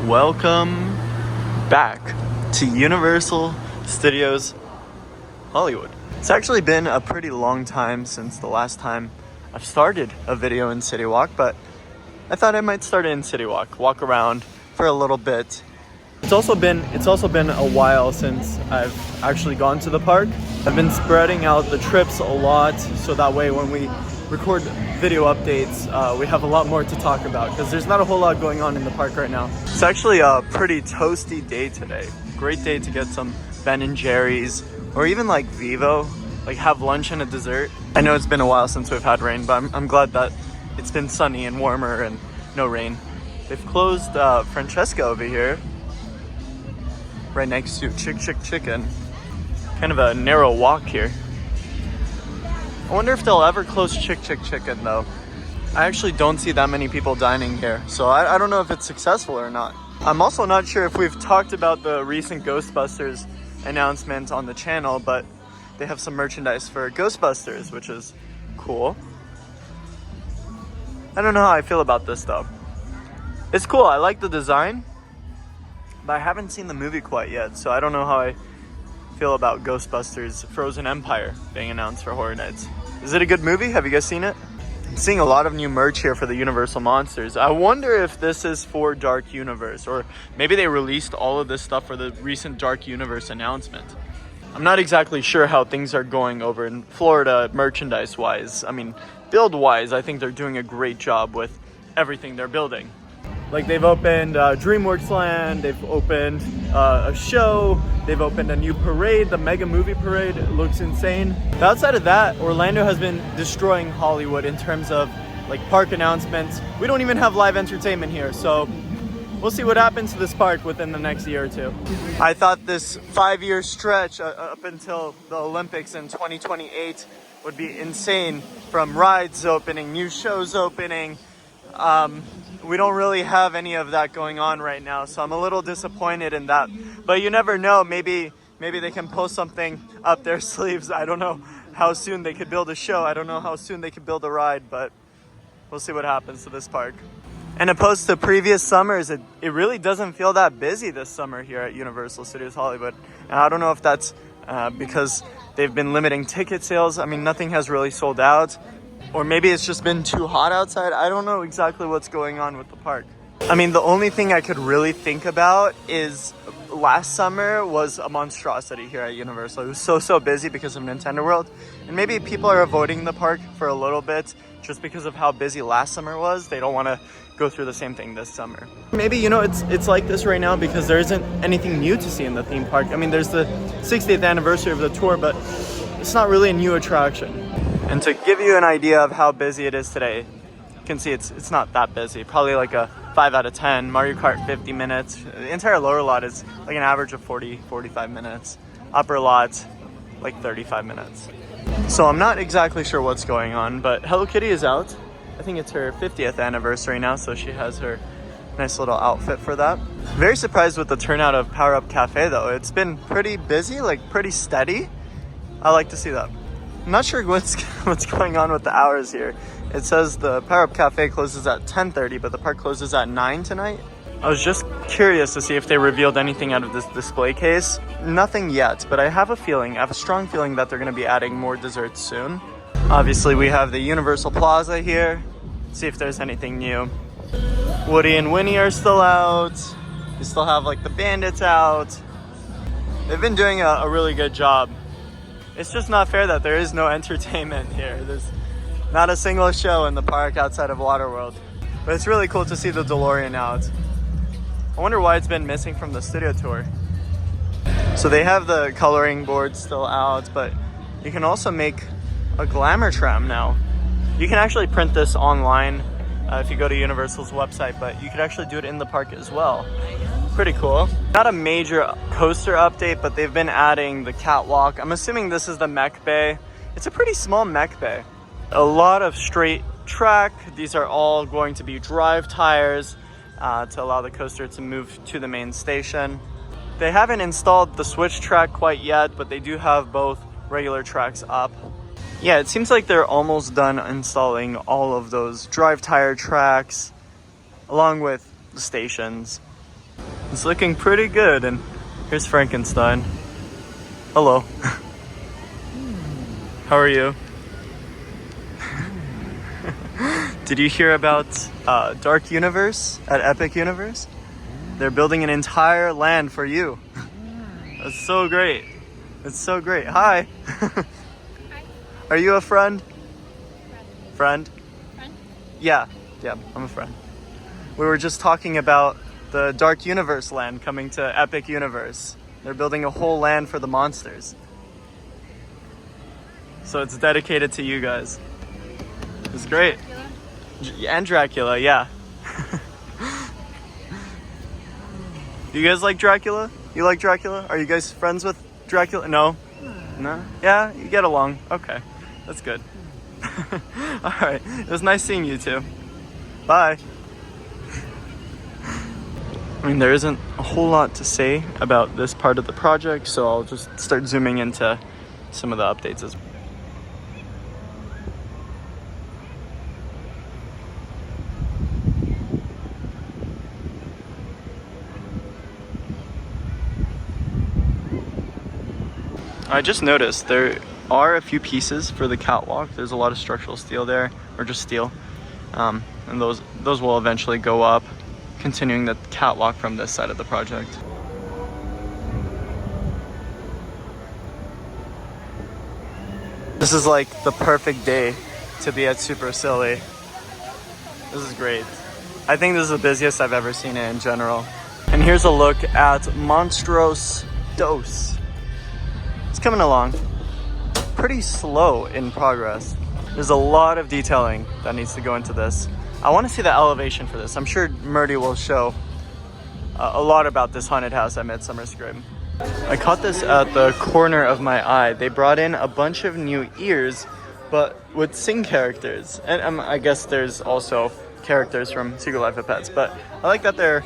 Welcome back to Universal Studios Hollywood. It's actually been a pretty long time since the last time I've started a video in City Walk, but I thought I might start it in City walk around for a little bit. It's also been a while since I've actually gone to the park. I've been spreading out the trips a lot, so that way when we record video updates, we have a lot more to talk about because there's not a whole lot going on in the park right now. It's actually a pretty toasty day today. Great day to get some Ben & Jerry's or even like Vivo, like have lunch and a dessert. I know it's been a while since we've had rain, but I'm glad that it's been sunny and warmer and no rain. They've closed Francesca over here, right next to Chick Chicken. Kind of a narrow walk here. I wonder if they'll ever close Chick Chicken though. I actually don't see that many people dining here, so I don't know if it's successful or not. I'm also not sure if we've talked about the recent Ghostbusters announcement on the channel, but they have some merchandise for Ghostbusters, which is cool. I don't know how I feel about this though. It's cool, I like the design, but I haven't seen the movie quite yet, so I don't know how I feel about Ghostbusters Frozen Empire being announced for Horror Nights. Is it a good movie? Have you guys seen it? I'm seeing a lot of new merch here for the Universal Monsters. I wonder if this is for Dark Universe, or maybe they released all of this stuff for the recent Dark Universe announcement. I'm not exactly sure how things are going over in Florida merchandise-wise. I mean, build-wise, I think they're doing a great job with everything they're building. Like they've opened DreamWorks Land, they've opened a show, they've opened a new parade, the Mega Movie Parade. It looks insane. But outside of that, Orlando has been destroying Hollywood in terms of like park announcements. We don't even have live entertainment here, so we'll see what happens to this park within the next year or two. I thought this 5-year stretch up until the Olympics in 2028 would be insane, from rides opening, new shows opening. We don't really have any of that going on right now, so I'm a little disappointed in that. But you never know, maybe they can pull something up their sleeves. I don't know how soon they could build a show. I don't know how soon they could build a ride, but we'll see what happens to this park. And opposed to previous summers, it really doesn't feel that busy this summer here at Universal Studios Hollywood. And I don't know if that's because they've been limiting ticket sales. I mean, nothing has really sold out. Or maybe it's just been too hot outside. I don't know exactly what's going on with the park. I mean, the only thing I could really think about is last summer was a monstrosity here at Universal. It was so busy because of Nintendo World. And maybe people are avoiding the park for a little bit just because of how busy last summer was. They don't want to go through the same thing this summer. Maybe, you know, it's like this right now because there isn't anything new to see in the theme park. I mean, there's the 60th anniversary of the tour, but it's not really a new attraction. And to give you an idea of how busy it is today, you can see it's not that busy. Probably like a 5 out of 10. Mario Kart 50 minutes. The entire lower lot is like an average of 45 minutes. Upper lot, like 35 minutes. So I'm not exactly sure what's going on, but Hello Kitty is out. I think it's her 50th anniversary now, so she has her nice little outfit for that. Very surprised with the turnout of Power Up Cafe though. It's been pretty busy, like pretty steady. I like to see that. I'm not sure what's going on with the hours here. It says the Power Up Cafe closes at 10:30, but the park closes at 9 tonight. I was just curious to see if they revealed anything out of this display case. Nothing yet, but I have a strong feeling that they're going to be adding more desserts soon. Obviously, we have the Universal Plaza here. See if there's anything new. Woody and Winnie are still out. We still have like the Bandits out. They've been doing a really good job. It's just not fair that there is no entertainment here. There's not a single show in the park outside of Waterworld. But it's really cool to see the DeLorean out. I wonder why it's been missing from the studio tour. So they have the coloring board still out, but you can also make a glamour tram now. You can actually print this online if you go to Universal's website, but you could actually do it in the park as well. Pretty cool. Not a major coaster update, but they've been adding the catwalk. I'm assuming this is the mech bay. It's a pretty small mech bay. A lot of straight track. These are all going to be drive tires to allow the coaster to move to the main station. They haven't installed the switch track quite yet, but they do have both regular tracks up. Yeah, it seems like they're almost done installing all of those drive tire tracks along with the stations. It's looking pretty good. And here's Frankenstein. Hello. How are you? Did you hear about Dark Universe at Epic Universe? They're building an entire land for you. That's so great. It's so great. Hi. Hi. Are you a friend? Friend? Friend? Yeah, I'm a friend. We were just talking about the Dark Universe land coming to Epic Universe. They're building a whole land for the monsters. So it's dedicated to you guys. It's great. And Dracula, yeah. Do you guys like Dracula? You like Dracula? Are you guys friends with Dracula? No? No? Yeah, you get along. Okay, that's good. Alright, it was nice seeing you too. Bye. I mean, there isn't a whole lot to say about this part of the project, so I'll just start zooming into some of the updates as well. I just noticed there are a few pieces for the catwalk. There's a lot of structural steel there, or just steel, and those will eventually go up, continuing the catwalk from this side of the project. This is like the perfect day to be at Super Silly. This is great. I think this is the busiest I've ever seen it in general. And here's a look at Monstros Dos. It's coming along pretty slow in progress. There's a lot of detailing that needs to go into this. I want to see the elevation for this. I'm sure Murdy will show a lot about this haunted house at Midsummer Scream. I caught this at the corner of my eye. They brought in a bunch of new ears, but with Sing characters. And I guess there's also characters from Secret Life of Pets, but I like that they're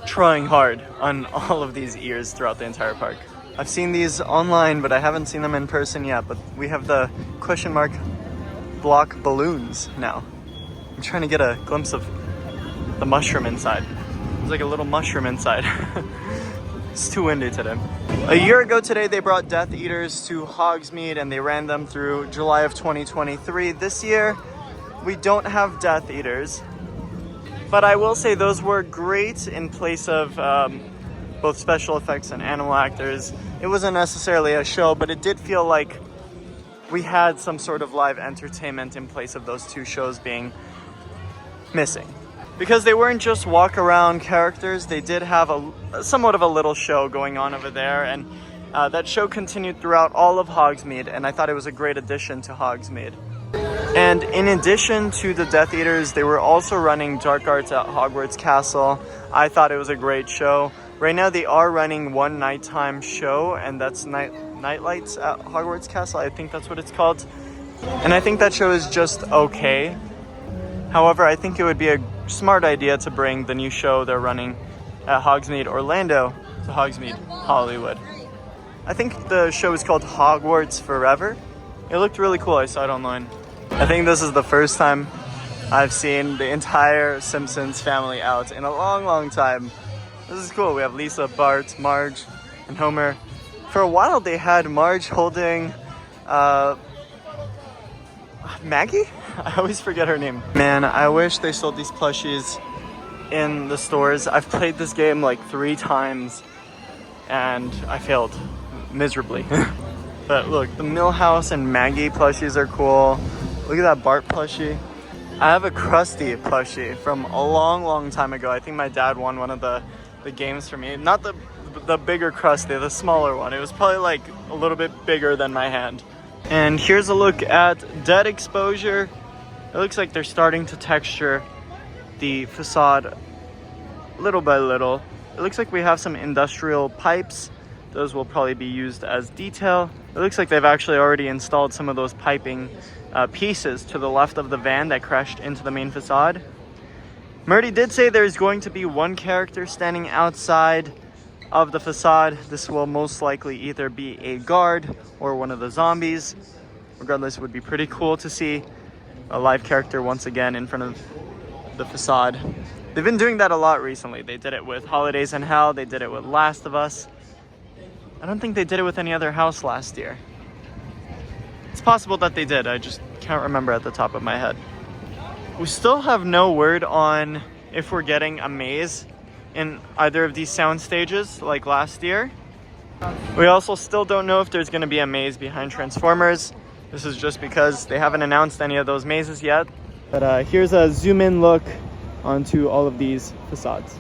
trying hard on all of these ears throughout the entire park. I've seen these online, but I haven't seen them in person yet. But we have the question mark block balloons now. I'm trying to get a glimpse of the mushroom inside. There's like a little mushroom inside. It's too windy today. A year ago today, they brought Death Eaters to Hogsmeade and they ran them through July of 2023. This year, we don't have Death Eaters. But I will say those were great in place of both special effects and animal actors. It wasn't necessarily a show, but it did feel like we had some sort of live entertainment in place of those two shows being missing. Because they weren't just walk around characters, they did have somewhat of a little show going on over there, and that show continued throughout all of Hogsmeade, and I thought it was a great addition to Hogsmeade. And in addition to the Death Eaters, they were also running Dark Arts at Hogwarts Castle. I thought it was a great show. Right now they are running one nighttime show, and that's Night Lights at Hogwarts Castle. I think that's what it's called. And I think that show is just okay. However, I think it would be a smart idea to bring the new show they're running at Hogsmeade Orlando to Hogsmeade Hollywood. I think the show is called Hogwarts Forever. It looked really cool. I saw it online. I think this is the first time I've seen the entire Simpsons family out in a long, long time. This is cool. We have Lisa, Bart, Marge, and Homer. For a while, they had Marge holding Maggie? I always forget her name. Man, I wish they sold these plushies in the stores. I've played this game like 3 times and I failed miserably. But look, the Millhouse and Maggie plushies are cool. Look at that Bart plushie. I have a Krusty plushie from a long, long time ago. I think my dad won one of the games for me. Not the bigger Krusty, the smaller one. It was probably like a little bit bigger than my hand. And here's a look at Dead Exposure. It looks like they're starting to texture the facade little by little. It looks like we have some industrial pipes. Those will probably be used as detail. It looks like they've actually already installed some of those piping pieces to the left of the van that crashed into the main facade. Murdy did say there's going to be one character standing outside of the facade. This will most likely either be a guard or one of the zombies. Regardless, it would be pretty cool to see a live character once again in front of the facade. They've been doing that a lot recently. They did it with Holidays in Hell. They did it with Last of Us. I don't think they did it with any other house last year. It's possible that they did. I just can't remember at the top of my head. We still have no word on if we're getting a maze in either of these sound stages like last year. We also still don't know if there's going to be a maze behind Transformers. This is just because they haven't announced any of those mazes yet. But here's a zoom in look onto all of these facades.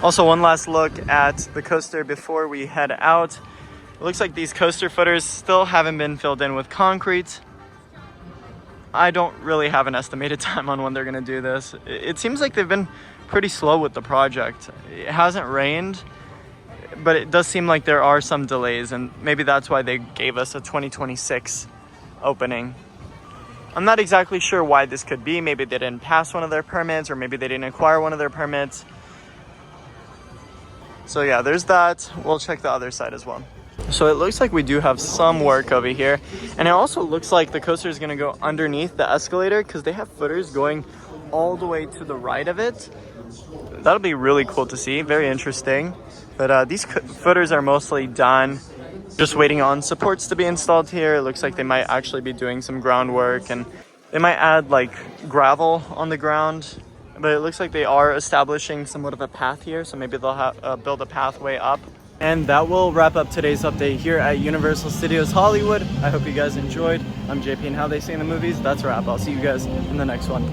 Also, one last look at the coaster before we head out. It looks like these coaster footers still haven't been filled in with concrete. I don't really have an estimated time on when they're gonna do this. It seems like they've been pretty slow with the project. It hasn't rained, but it does seem like there are some delays, and maybe that's why they gave us a 2026 opening. I'm not exactly sure why this could be. Maybe they didn't pass one of their permits, or maybe they didn't acquire one of their permits. So yeah, there's that. We'll check the other side as well. So it looks like we do have some work over here. And it also looks like the coaster is going to go underneath the escalator because they have footers going all the way to the right of it. That'll be really cool to see. Very interesting. But these footers are mostly done. Just waiting on supports to be installed here. It looks like they might actually be doing some groundwork, and they might add like gravel on the ground. But it looks like they are establishing somewhat of a path here, so maybe they'll build a pathway up. And that will wrap up today's update here at Universal Studios Hollywood. I hope you guys enjoyed. I'm JP, and how they say in the movies, that's a wrap. I'll see you guys in the next one.